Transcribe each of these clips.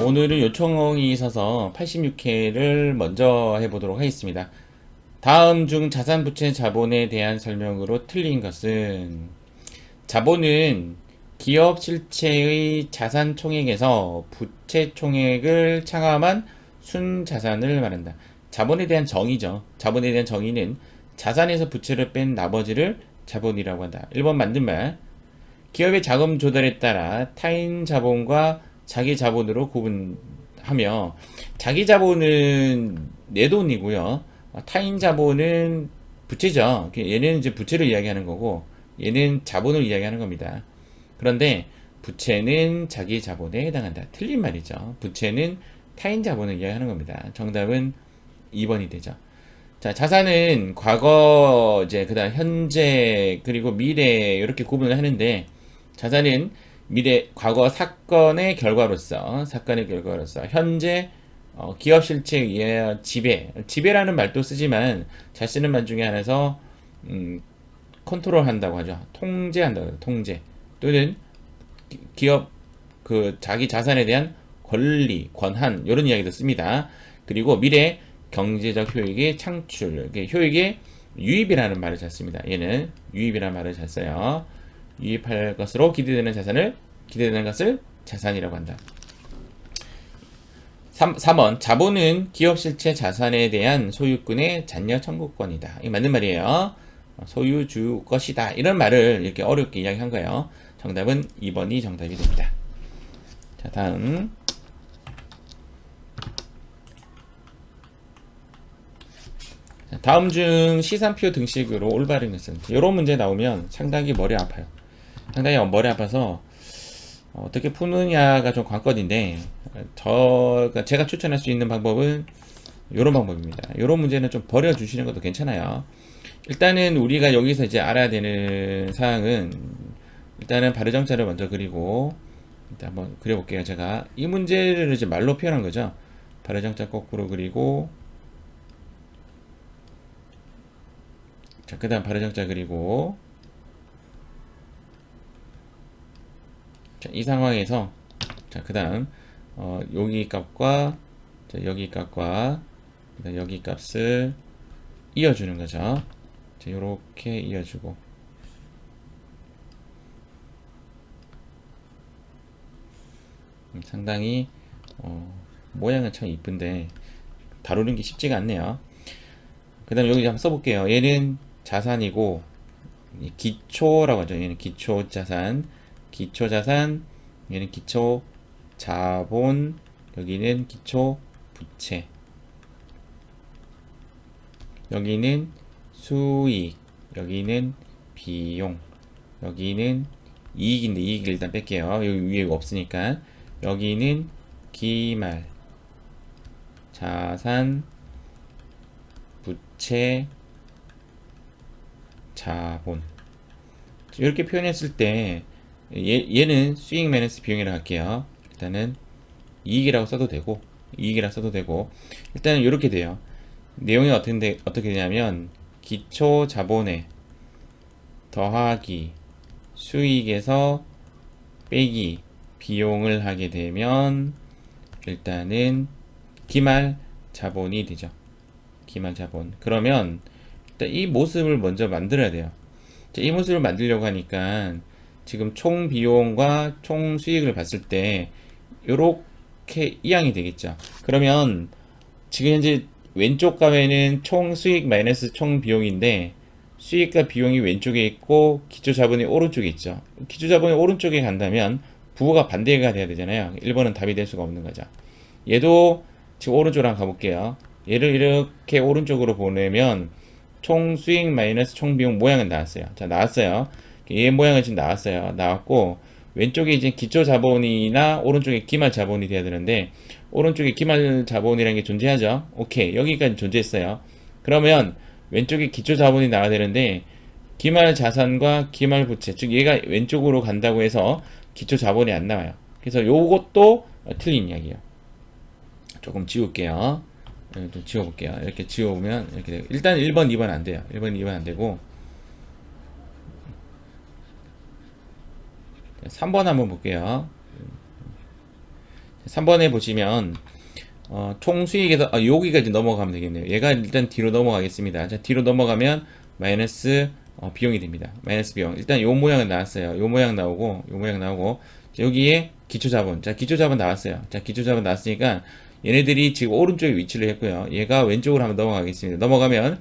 오늘은 요청이 있어서 86회를 먼저 해보도록 하겠습니다. 다음 중 자산부채 자본에 대한 설명으로 틀린 것은 자본은 기업 실체의 자산 총액에서 부채 총액을 차감한 순자산을 말한다. 자본에 대한 정의죠. 자본에 대한 정의는 자산에서 부채를 뺀 나머지를 자본이라고 한다. 1번 맞는 말. 기업의 자금 조달에 따라 타인 자본과 자기 자본으로 구분하며 자기 자본은 내 돈이고요. 타인 자본은 부채죠. 얘는 이제 부채를 이야기하는 거고 얘는 자본을 이야기하는 겁니다. 그런데 부채는 자기 자본에 해당한다. 틀린 말이죠. 부채는 타인 자본을 이야기하는 겁니다. 정답은 2번이 되죠. 자, 자산은 과거, 이제, 그다음 현재, 그리고 미래, 이렇게 구분을 하는데, 자산은 미래, 과거 사건의 결과로서, 현재, 기업 실체에 의해 지배라는 말도 쓰지만, 잘 쓰는 말 중에 하나에서, 컨트롤 한다고 하죠. 통제한다고 하죠. 통제. 또는 기업, 자기 자산에 대한 권리, 권한, 이런 이야기도 씁니다. 그리고 미래, 경제적 효익의 창출, 효익의 유입이라는 말을 잘 씁니다. 얘는 유입이라는 말을 잘 써요. 유입할 것으로 기대되는 것을 자산이라고 한다. 3번 자본은 기업 실체 자산에 대한 소유권의 잔여 청구권이다. 이 맞는 말이에요. 소유주 것이다. 이런 말을 이렇게 어렵게 이야기한 거예요. 정답은 2번이 정답이 됩니다. 자, 다음. 다음 중 시산표 등식으로 올바른 것은 이런 문제 나오면 상당히 머리 아파요. 상당히 머리 아파서 어떻게 푸느냐가 좀 관건인데 제가 추천할 수 있는 방법은 이런 방법입니다. 이런 문제는 좀 버려주시는 것도 괜찮아요. 일단은 우리가 여기서 이제 알아야 되는 사항은 일단은 발의정자를 먼저 그리고 일단 한번 그려볼게요. 제가 이 문제를 이제 말로 표현한 거죠. 발의정자 거꾸로 그리고 자, 그 다음 발의정자 그리고 자, 이 상황에서 자, 그 다음 여기 값과 자, 여기 값과 여기 값을 이어주는 거죠. 자, 요렇게 이어주고 상당히 모양은 참 이쁜데 다루는 게 쉽지가 않네요. 그 다음 여기 한번 써볼게요. 얘는 자산이고 기초라고 하죠. 얘는 기초자산, 얘는 기초자본, 여기는 기초부채, 여기는 수익, 여기는 비용, 여기는 이익인데 이익을 일단 뺄게요. 여기 위에 없으니까. 여기는 기말, 자산, 부채, 자본. 이렇게 표현했을 때 얘는 수익 마이너스 비용이라고 할게요. 일단은 이익이라고 써도 되고 일단은 이렇게 돼요. 내용이 어떻게 되냐면 기초 자본에 더하기 수익에서 빼기 비용을 하게 되면 일단은 기말 자본이 되죠. 기말 자본. 그러면 일단 이 모습을 먼저 만들어야 돼요. 이 모습을 만들려고 하니까 지금 총 비용과 총 수익을 봤을 때 이렇게 이항이 되겠죠. 그러면 지금 현재 왼쪽 값에는 총 수익 마이너스 총 비용인데 수익과 비용이 왼쪽에 있고 기초 자본이 오른쪽에 있죠. 기초 자본이 오른쪽에 간다면 부호가 반대가 돼야 되잖아요. 1번은 답이 될 수가 없는 거죠. 얘도 지금 오른쪽으로 한번 가볼게요. 얘를 이렇게 오른쪽으로 보내면 총 수익 마이너스 총 비용 모양은 나왔어요. 자, 나왔어요. 얘 모양은 지금 나왔어요. 나왔고 왼쪽에 이제 기초 자본이나 오른쪽에 기말 자본이 돼야 되는데 오른쪽에 기말 자본이라는 게 존재하죠. 오케이, 여기까지 존재했어요. 그러면 왼쪽에 기초 자본이 나와야 되는데 기말 자산과 기말 부채, 즉 얘가 왼쪽으로 간다고 해서 기초 자본이 안 나와요. 그래서 요것도 틀린 이야기예요. 조금 지울게요. 좀 지워볼게요. 이렇게 지워보면 이렇게 돼요. 일단 1번, 2번 안 돼요. 1번, 2번 안 되고 3번 한번 볼게요. 3번에 보시면 총 수익에서 여기까지 넘어가면 되겠네요. 얘가 일단 뒤로 넘어가겠습니다. 자, 뒤로 넘어가면 마이너스 비용이 됩니다. 마이너스 비용. 일단 요 모양은 나왔어요. 요 모양 나오고 요 모양 나오고 자, 여기에 기초자본. 자, 기초자본 나왔어요. 자, 기초자본 나왔으니까 얘네들이 지금 오른쪽에 위치를 했고요. 얘가 왼쪽으로 한번 넘어가겠습니다. 넘어가면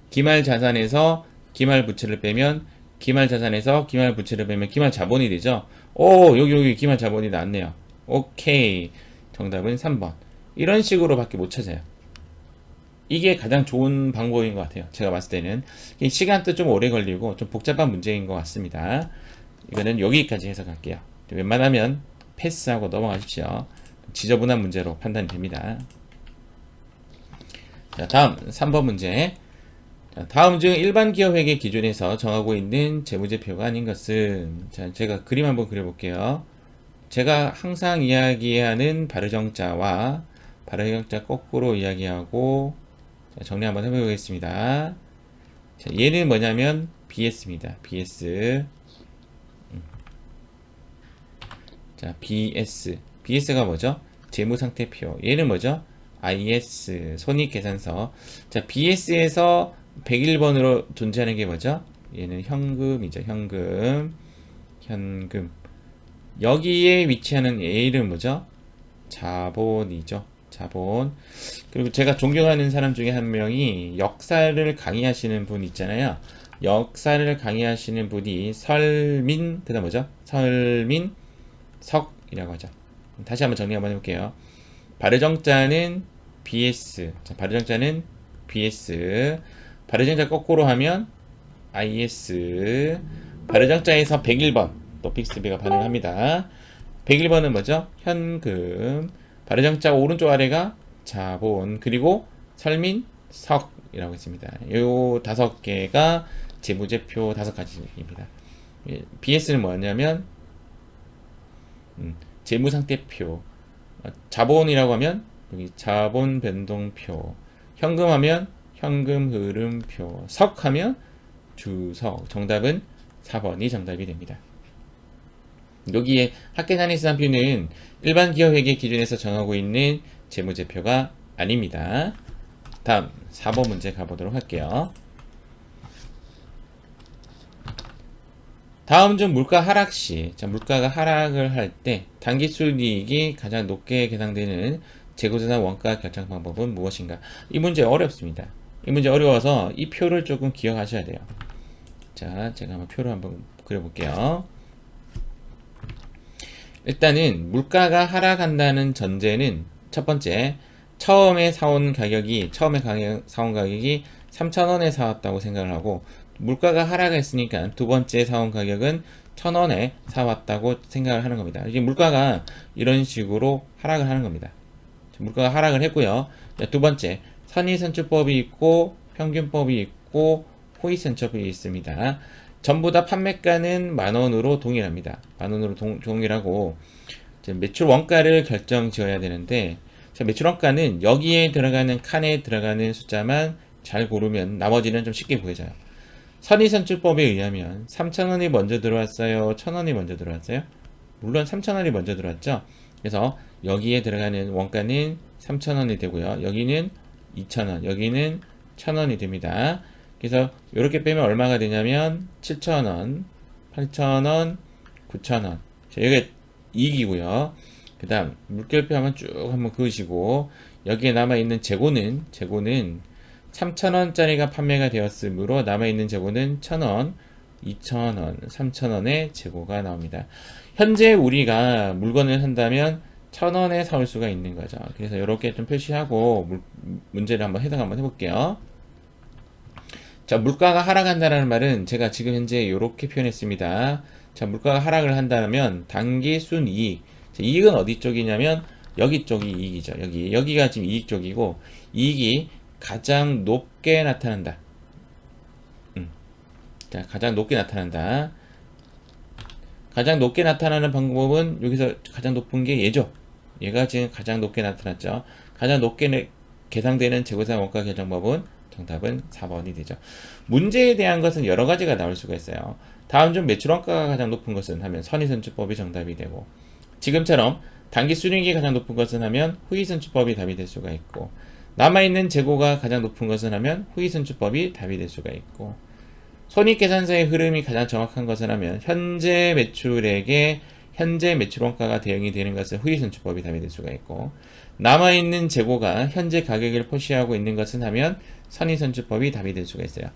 기말 자산에서 기말 부채를 빼면 기말 자산에서 기말 부채를 빼면 기말 자본이 되죠. 오, 여기 기말 자본이 나왔네요. 오케이. 정답은 3번. 이런 식으로 밖에 못 찾아요. 이게 가장 좋은 방법인 것 같아요. 제가 봤을 때는. 시간도 좀 오래 걸리고 좀 복잡한 문제인 것 같습니다. 이거는 여기까지 해석할게요. 웬만하면 패스하고 넘어가십시오. 지저분한 문제로 판단이 됩니다. 자, 다음 3번 문제. 자, 다음 중 일반 기업회계 기준에서 정하고 있는 재무제표가 아닌 것은, 자, 제가 그림 한번 그려볼게요. 제가 항상 이야기하는 발의정자와 발의정자 거꾸로 이야기하고, 자, 정리 한번 해보겠습니다. 자, 얘는 뭐냐면 BS입니다. BS. 자, BS. BS가 뭐죠? 재무상태표. 얘는 뭐죠? IS. 손익계산서. 자, BS에서 101번으로 존재하는 게 뭐죠? 얘는 현금이죠. 현금. 여기에 위치하는 얘 이름 뭐죠? 자본이죠. 자본. 그리고 제가 존경하는 사람 중에 한 명이 역사를 강의하시는 분 있잖아요. 역사를 강의하시는 분이 설민, 그 다음 뭐죠? 설민석이라고 하죠. 다시 한번 정리 한번 해볼게요. 발의정자는 BS. 자, 발의정자는 BS. 발의정자 거꾸로 하면 IS. 발의정자에서 101번. 또 빅스비가 반응합니다. 101번은 뭐죠? 현금. 발의정자 오른쪽 아래가 자본. 그리고 설민석이라고 했습니다. 요 5개가 재무제표 5가지입니다. BS는 뭐냐면 재무상태표. 자본이라고 하면 여기 자본 변동표. 현금하면 현금 흐름표. 석하면 주석. 정답은 4번이 정답이 됩니다. 여기에 학계산입산표는 일반 기업회계 기준에서 정하고 있는 재무제표가 아닙니다. 다음 4번 문제 가보도록 할게요. 다음 중 물가 하락 시, 자, 물가가 하락을 할 때 당기순이익이 가장 높게 계산되는 재고자산 원가 결정 방법은 무엇인가? 이 문제 어렵습니다. 이 문제 어려워서 이 표를 조금 기억하셔야 돼요. 자, 제가 한번 표를 한번 그려볼게요. 일단은 물가가 하락한다는 전제는 첫 번째, 처음에 사온 가격이 3,000원에 사왔다고 생각을 하고, 물가가 하락했으니까 두 번째 사온 가격은 1,000원에 사왔다고 생각을 하는 겁니다. 이게 물가가 이런 식으로 하락을 하는 겁니다. 물가가 하락을 했고요. 두 번째, 선의선출법이 있고 평균법이 있고 호의선출법이 있습니다. 전부 다 판매가는 10,000원으로 동일합니다. 10,000원으로 동일하고 매출 원가를 결정 지어야 되는데, 매출 원가는 여기에 들어가는 칸에 들어가는 숫자만 잘 고르면 나머지는 좀 쉽게 보여져요. 선의선출법에 의하면 3,000원이 먼저 들어왔어요? 1,000원이 먼저 들어왔어요? 물론 3,000원이 먼저 들어왔죠. 그래서 여기에 들어가는 원가는 3,000원이 되고요. 여기는 2,000원, 여기는 1,000원이 됩니다. 그래서 이렇게 빼면 얼마가 되냐면 7,000원, 8,000원, 9,000원. 자, 여기가 이익이고요. 그 다음 물결표 한번 쭉 한번 그으시고, 여기에 남아있는 재고는 3,000원짜리가 판매가 되었으므로 남아있는 재고는 1,000원, 2,000원, 3,000원의 재고가 나옵니다. 현재 우리가 물건을 산다면 1,000원에 사올 수가 있는 거죠. 그래서 이렇게 좀 표시하고 문제를 해석 한번 해볼게요. 자, 물가가 하락한다는 말은 제가 지금 현재 이렇게 표현했습니다. 자, 물가가 하락을 한다면 당기순이익. 이익은 어디 쪽이냐면 여기 쪽이 이익이죠. 여기가 지금 이익 쪽이고, 이익이 가장 높게 나타난다. 자, 가장 높게 나타난다. 가장 높게 나타나는 방법은 여기서 가장 높은 게 얘죠. 얘가 지금 가장 높게 나타났죠. 가장 높게 계산되는 재고자산 원가 결정법은 정답은 4번이 되죠. 문제에 대한 것은 여러 가지가 나올 수가 있어요. 다음 중 매출 원가가 가장 높은 것은 하면 선의선출법이 정답이 되고, 지금처럼 단기 순이익이 가장 높은 것은 하면 후이선출법이 답이 될 수가 있고, 남아있는 재고가 가장 높은 것은 하면 후이선출법이 답이 될 수가 있고, 손익계산서의 흐름이 가장 정확한 것은 하면 현재 매출액에 현재 매출원가가 대응이 되는 것은 후이선출법이 답이 될 수가 있고, 남아있는 재고가 현재 가격을 표시하고 있는 것은 하면 선의선출법이 답이 될 수가 있어요.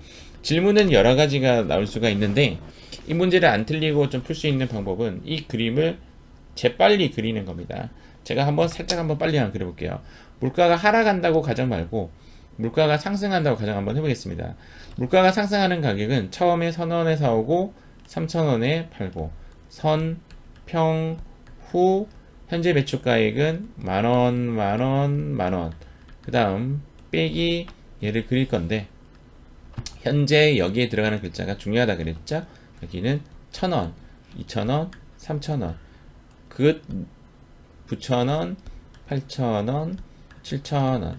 질문은 여러 가지가 나올 수가 있는데, 이 문제를 안 틀리고 좀 풀 수 있는 방법은 이 그림을 재빨리 그리는 겁니다. 제가 살짝 빨리 한번 그려볼게요. 물가가 하락한다고 가정 말고 물가가 상승한다고 가정 한번 해보겠습니다. 물가가 상승하는 가격은 처음에 1,000원에 사오고 3,000원에 팔고, 선, 평, 후 현재 매출가액은 만원, 만원, 만원. 그 다음 빼기 얘를 그릴 건데, 현재 여기에 들어가는 글자가 중요하다 그랬죠? 여기는 1,000원, 2,000원, 3,000원, 그 9,000원, 8,000원, 7,000원.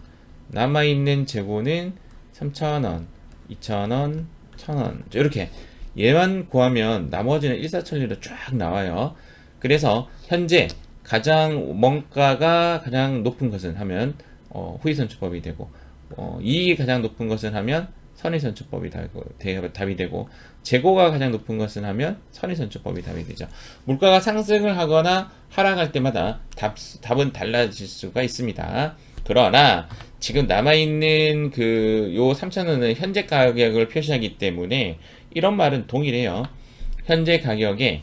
남아있는 재고는 3,000원, 2,000원, 1,000원. 이렇게 얘만 구하면 나머지는 일사천리로 쫙 나와요. 그래서 현재 가장 원가가 가장 높은 것은 하면 후이선출법이 되고, 이익이 가장 높은 것은 하면 선의선출법이 답이 되고, 재고가 가장 높은 것은 하면 선의선출법이 답이 되죠. 물가가 상승을 하거나 하락할 때마다 답은 달라질 수가 있습니다. 그러나 지금 남아있는 요 3,000원은 현재 가격을 표시하기 때문에 이런 말은 동일해요. 현재 가격에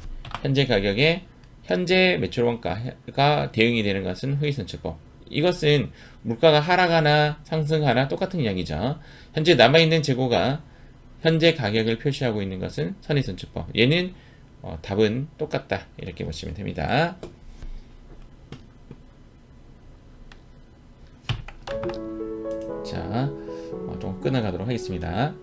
현재 매출원가가 대응이 되는 것은 후이선출법. 이것은 물가가 하락하나 상승하나 똑같은 이야기죠. 현재 남아있는 재고가 현재 가격을 표시하고 있는 것은 선의선출법. 얘는 답은 똑같다, 이렇게 보시면 됩니다. 자, 좀 끊어가도록 하겠습니다.